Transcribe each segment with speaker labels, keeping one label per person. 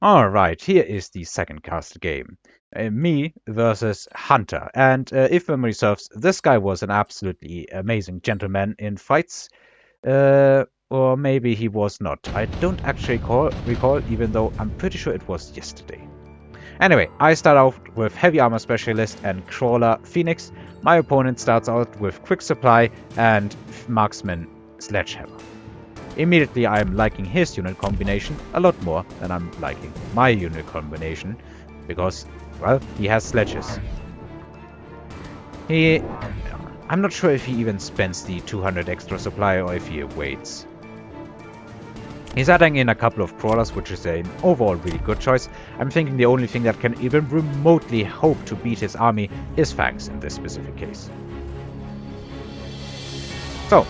Speaker 1: Alright, here is the second cast game. Me versus Hunter. And if memory serves, this guy was an absolutely amazing gentleman in fights. Or maybe he was not. I don't actually recall, even though I'm pretty sure it was yesterday. Anyway, I start out with Heavy Armor Specialist and Crawler Phoenix. My opponent starts out with Quick Supply and Marksman Sledgehammer. Immediately I'm liking his unit combination a lot more than I'm liking my unit combination, because, well, he has sledges. I'm not sure if he even spends the 200 extra supply or if he waits. He's adding in a couple of crawlers, which is an overall really good choice. I'm thinking the only thing that can even remotely hope to beat his army is Fangs in this specific case. So,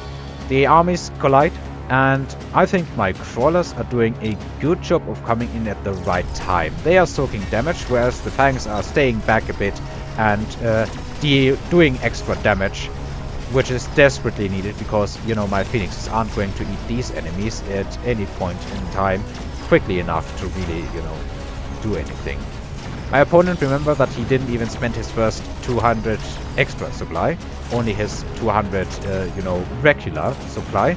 Speaker 1: the armies collide. And I think my crawlers are doing a good job of coming in at the right time. They are soaking damage, whereas the tanks are staying back a bit and doing extra damage, which is desperately needed because, you know, my phoenixes aren't going to eat these enemies at any point in time quickly enough to really, you know, do anything. My opponent, remember that he didn't even spend his first 200 extra supply, only his 200, regular supply.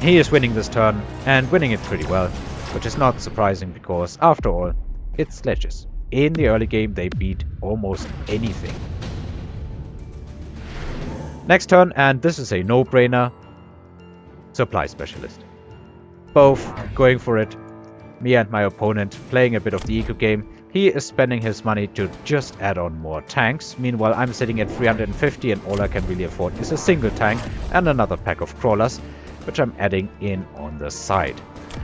Speaker 1: He is winning this turn, and winning it pretty well, which is not surprising because, after all, it's sledges. In the early game, they beat almost anything. Next turn, and this is a no-brainer, Supply Specialist. Both going for it, me and my opponent playing a bit of the eco game. He is spending his money to just add on more tanks. Meanwhile, I'm sitting at 350 and all I can really afford is a single tank and another pack of crawlers, which I'm adding in on the side.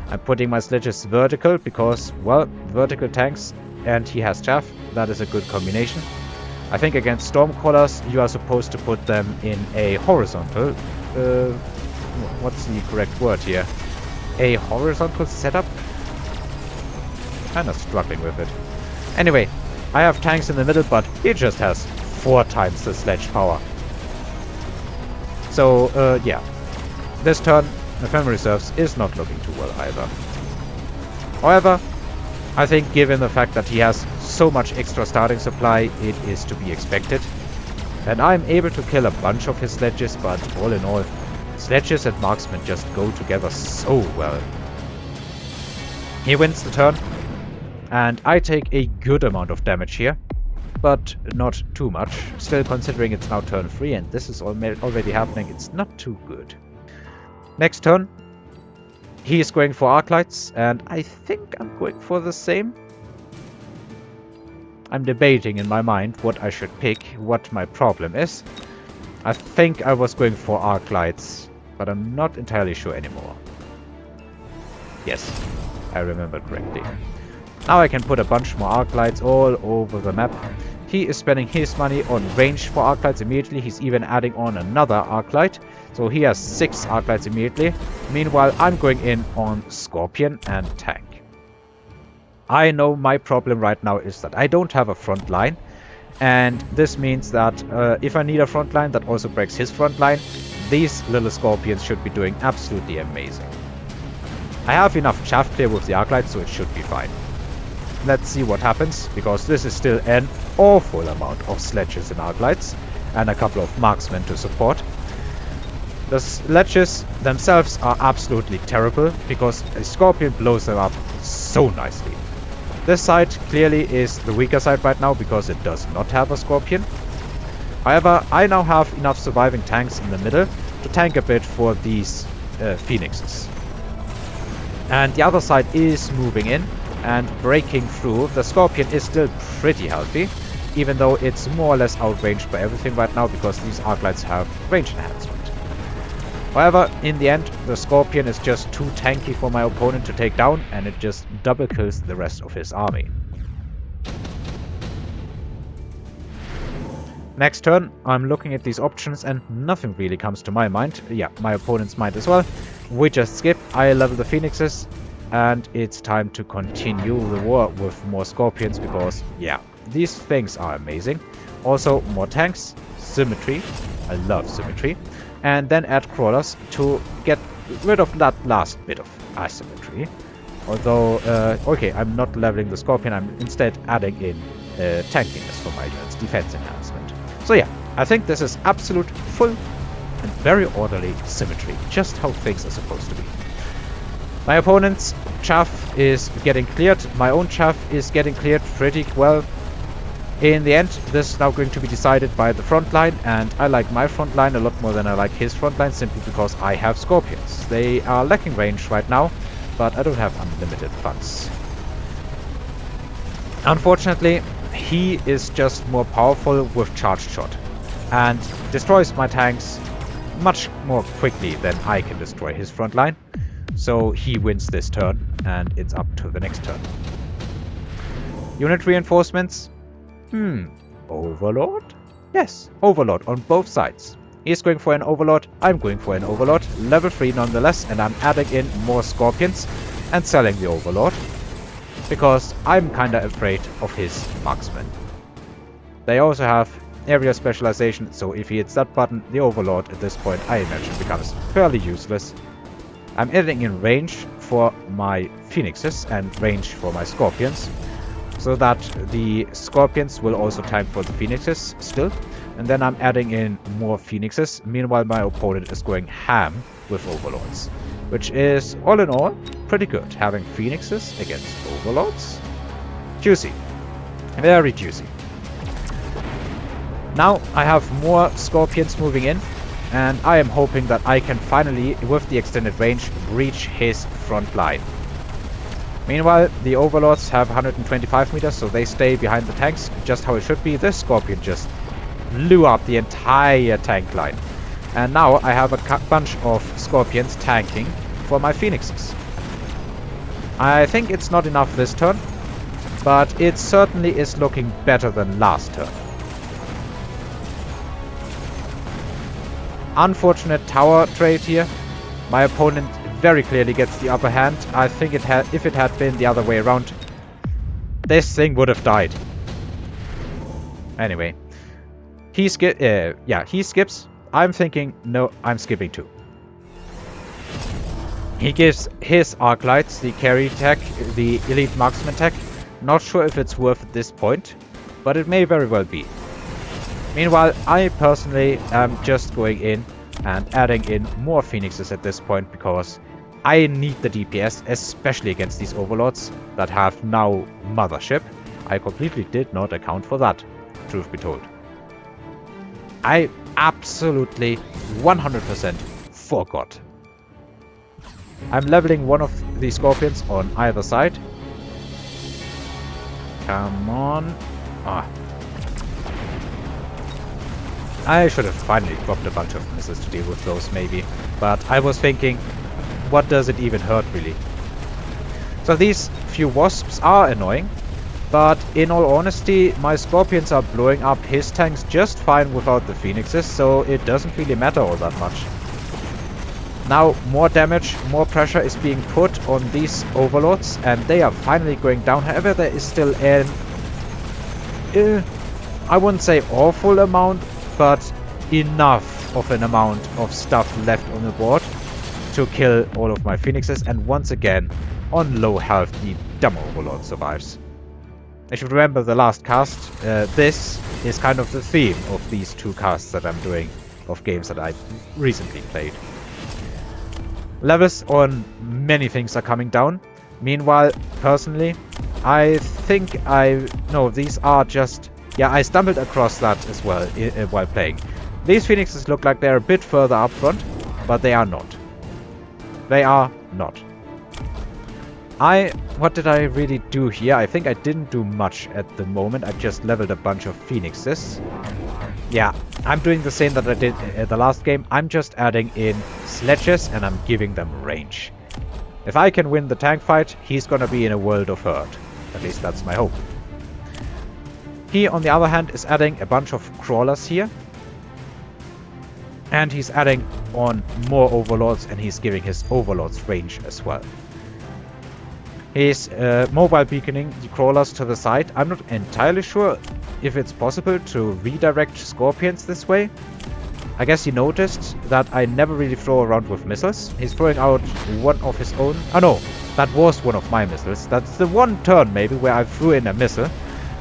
Speaker 1: I'm putting my sledges vertical because, well, vertical tanks and he has chaff. That is a good combination. I think against Stormcrawlers you are supposed to put them in a horizontal, what's the correct word here? A horizontal setup? Kinda struggling with it. Anyway, I have tanks in the middle, but he just has 4 times the sledge power. So, yeah. This turn, the Family Reserves is not looking too well either. However, I think given the fact that he has so much extra starting supply, it is to be expected. And I'm able to kill a bunch of his sledges, but all in all, sledges and marksmen just go together so well. He wins the turn, and I take a good amount of damage here, but not too much. Still, considering it's now turn 3 and this is already happening, it's not too good. Next turn, he is going for arc lights, and I think I'm going for the same. I'm debating in my mind what I should pick, what my problem is. I think I was going for arc lights, but I'm not entirely sure anymore. Yes, I remember correctly. Now I can put a bunch more arc lights all over the map. He is spending his money on range for arc lights immediately. He's even adding on another arc light. So he has 6 arc lights immediately. Meanwhile, I'm going in on Scorpion and Tank. I know my problem right now is that I don't have a front line. And this means that if I need a front line that also breaks his front line, these little Scorpions should be doing absolutely amazing. I have enough chaff clear with the arc lights, so it should be fine. Let's see what happens, because this is still an awful amount of sledges and arc lights, and a couple of marksmen to support. The sledges themselves are absolutely terrible, because a Scorpion blows them up so nicely. This side clearly is the weaker side right now, because it does not have a Scorpion. However, I now have enough surviving tanks in the middle to tank a bit for these Phoenixes. And the other side is moving in and breaking through. The Scorpion is still pretty healthy, even though it's more or less outranged by everything right now because these arc lights have range enhancement. However, in the end, the Scorpion is just too tanky for my opponent to take down, and it just double kills the rest of his army. Next turn, I'm looking at these options and nothing really comes to my mind. Yeah, my opponent's mind as well. We just skip, I level the Phoenixes, and it's time to continue the war with more Scorpions because, yeah, these things are amazing. Also, more tanks, symmetry, I love symmetry, and then add crawlers to get rid of that last bit of asymmetry. Although, okay, I'm not leveling the Scorpion, I'm instead adding in tankiness for my unit's defense enhancement. So yeah, I think this is absolute full and very orderly symmetry, just how things are supposed to be. My opponent's chaff is getting cleared, my own chaff is getting cleared pretty well. In the end, this is now going to be decided by the front line, and I like my front line a lot more than I like his front line, simply because I have Scorpions. They are lacking range right now, but I don't have unlimited funds. Unfortunately, he is just more powerful with charged shot, and destroys my tanks much more quickly than I can destroy his front line. So he wins this turn, and it's up to the next turn. Unit reinforcements. Overlord? Yes, Overlord on both sides. He's going for an Overlord, I'm going for an Overlord. Level 3 nonetheless, and I'm adding in more Scorpions and selling the Overlord. Because I'm kinda afraid of his marksman. They also have area specialization, so if he hits that button, the Overlord at this point, I imagine, becomes fairly useless. I'm adding in range for my Phoenixes and range for my Scorpions, so that the Scorpions will also tank for the Phoenixes still. And then I'm adding in more Phoenixes. Meanwhile, my opponent is going ham with Overlords, which is, all in all, pretty good. Having Phoenixes against Overlords. Juicy. Very juicy. Now I have more Scorpions moving in, and I am hoping that I can finally, with the extended range, reach his front line. Meanwhile, the Overlords have 125 meters, so they stay behind the tanks, just how it should be. This Scorpion just blew up the entire tank line. And now I have a bunch of Scorpions tanking for my Phoenixes. I think it's not enough this turn, but it certainly is looking better than last turn. Unfortunate tower trade here. My opponent very clearly gets the upper hand. I think if it had been the other way around, this thing would have died. Anyway, he skips. I'm thinking, no, I'm skipping too. He gives his arc lights the carry tech, the elite marksman tech. Not sure if it's worth at this point, but it may very well be. Meanwhile, I personally am just going in and adding in more Phoenixes at this point, because I need the DPS, especially against these Overlords that have now Mothership. I completely did not account for that, truth be told. I absolutely 100% forgot. I'm leveling one of the Scorpions on either side. Come on. I should have finally dropped a bunch of missiles to deal with those, maybe. But I was thinking, what does it even hurt, really? So these few Wasps are annoying, but in all honesty, my Scorpions are blowing up his tanks just fine without the Phoenixes, so it doesn't really matter all that much. Now more damage, more pressure is being put on these Overlords, and they are finally going down. However, there is still an... I wouldn't say awful amount, but enough of an amount of stuff left on the board to kill all of my Phoenixes, and once again, on low health, the dumb Overlord survives. I should remember the last cast. This is kind of the theme of these two casts that I'm doing of games that I recently played. Levels on many things are coming down. Meanwhile, personally, I think these are just... Yeah, I stumbled across that as well while playing. These Phoenixes look like they're a bit further up front, but they are not. They are not. What did I really do here? I think I didn't do much at the moment. I just leveled a bunch of Phoenixes. Yeah, I'm doing the same that I did at the last game. I'm just adding in sledges and I'm giving them range. If I can win the tank fight, he's gonna be in a world of hurt. At least that's my hope. He, on the other hand, is adding a bunch of crawlers here. And he's adding on more Overlords, and he's giving his Overlords range as well. He's mobile beaconing the crawlers to the side. I'm not entirely sure if it's possible to redirect Scorpions this way. I guess he noticed that I never really throw around with missiles. He's throwing out one of his own... Oh no, that was one of my missiles. That's the one turn maybe where I threw in a missile.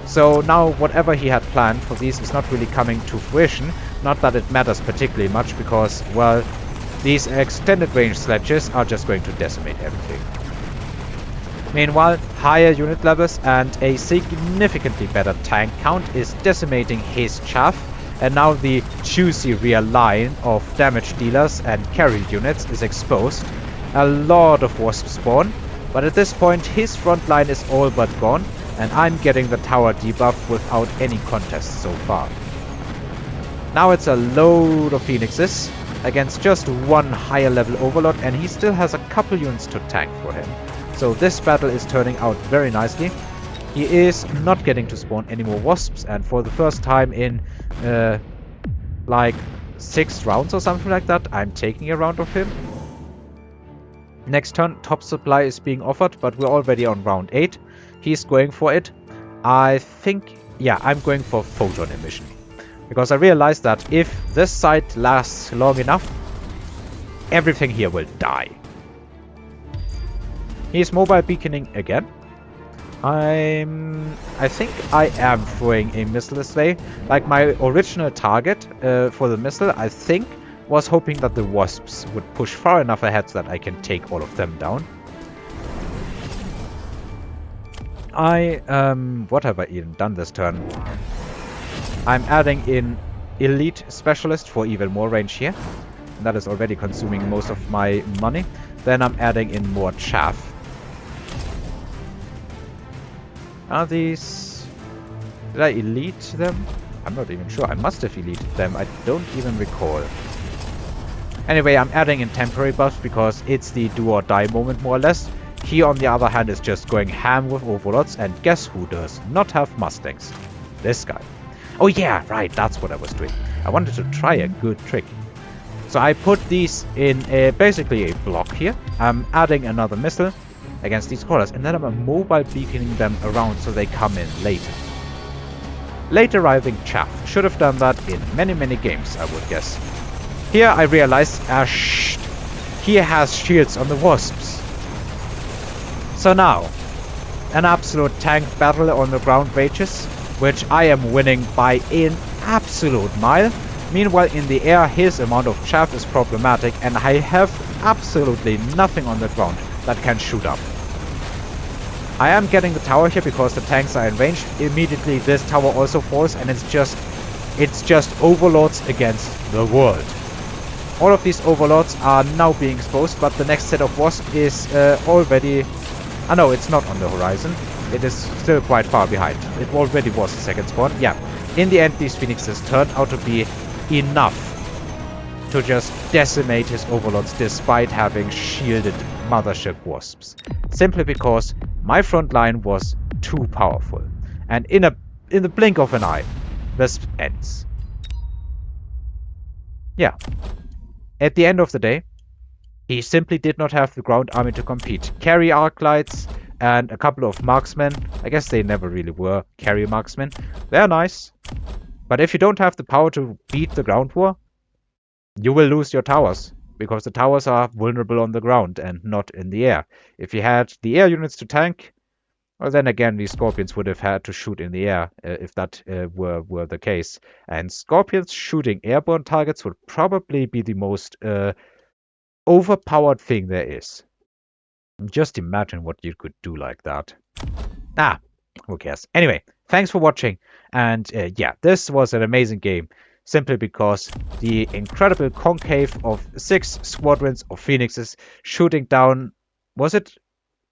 Speaker 1: So now whatever he had planned for these is not really coming to fruition. Not that it matters particularly much because, well, these extended range sledges are just going to decimate everything. Meanwhile, higher unit levels and a significantly better tank count is decimating his chaff, and now the juicy rear line of damage dealers and carry units is exposed. A lot of wasps spawn, but at this point his front line is all but gone, and I'm getting the tower debuff without any contest so far. Now it's a load of phoenixes against just one higher level overlord, and he still has a couple units to tank for him. So this battle is turning out very nicely. He is not getting to spawn any more wasps, and for the first time in like 6 rounds or something like that, I'm taking a round of him. Next turn, top supply is being offered, but we're already on round 8. He's going for it. I think, yeah, I'm going for photon emission. Because I realized that if this site lasts long enough, everything here will die. He's mobile beaconing again. I think I am throwing a missile this way. Like my original target for the missile, I think, was hoping that the wasps would push far enough ahead so that I can take all of them down. What have I even done this turn? I'm adding in elite specialist for even more range here. And that is already consuming most of my money. Then I'm adding in more chaff. Are these... Did I elite them? I'm not even sure. I must have deleted them. I don't even recall. Anyway, I'm adding in temporary buffs because it's the do or die moment more or less. He on the other hand is just going ham with overlords, and guess who does not have mustangs? This guy. Oh yeah, right, that's what I was doing. I wanted to try a good trick. So I put these in basically a block here. I'm adding another missile against these crawlers, and then I'm mobile beaconing them around so they come in later. Late arriving chaff. Should have done that in many games, I would guess. Here I realized, he has shields on the wasps. So now, an absolute tank battle on the ground rages, which I am winning by an absolute mile. Meanwhile, in the air, his amount of chaff is problematic, and I have absolutely nothing on the ground that can shoot up. I am getting the tower here because the tanks are in range. Immediately this tower also falls, and it's just overlords against the world. All of these overlords are now being exposed, but the next set of wasps is already... Ah no, it's not on the horizon. It is still quite far behind. It already was the second spawn. Yeah, in the end these phoenixes turned out to be enough to just decimate his overlords despite having shielded mothership wasps. Simply because my front line was too powerful. And in the blink of an eye, this ends. Yeah. At the end of the day, he simply did not have the ground army to compete. Carry arclights and a couple of marksmen. I guess they never really were carry marksmen. They're nice. But if you don't have the power to beat the ground war, you will lose your towers. Because the towers are vulnerable on the ground and not in the air. If you had the air units to tank, well then again the Scorpions would have had to shoot in the air if that were the case. And Scorpions shooting airborne targets would probably be the most overpowered thing there is. Just imagine what you could do like that. Ah, who cares? Anyway, thanks for watching. And yeah, this was an amazing game. Simply because the incredible concave of 6 squadrons of phoenixes shooting down... Was it?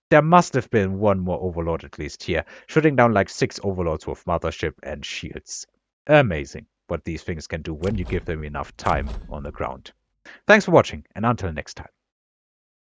Speaker 1: There must have been one more overlord at least here. Shooting down like 6 overlords with mothership and shields. Amazing what these things can do when you give them enough time on the ground. Thanks for watching, and until next time.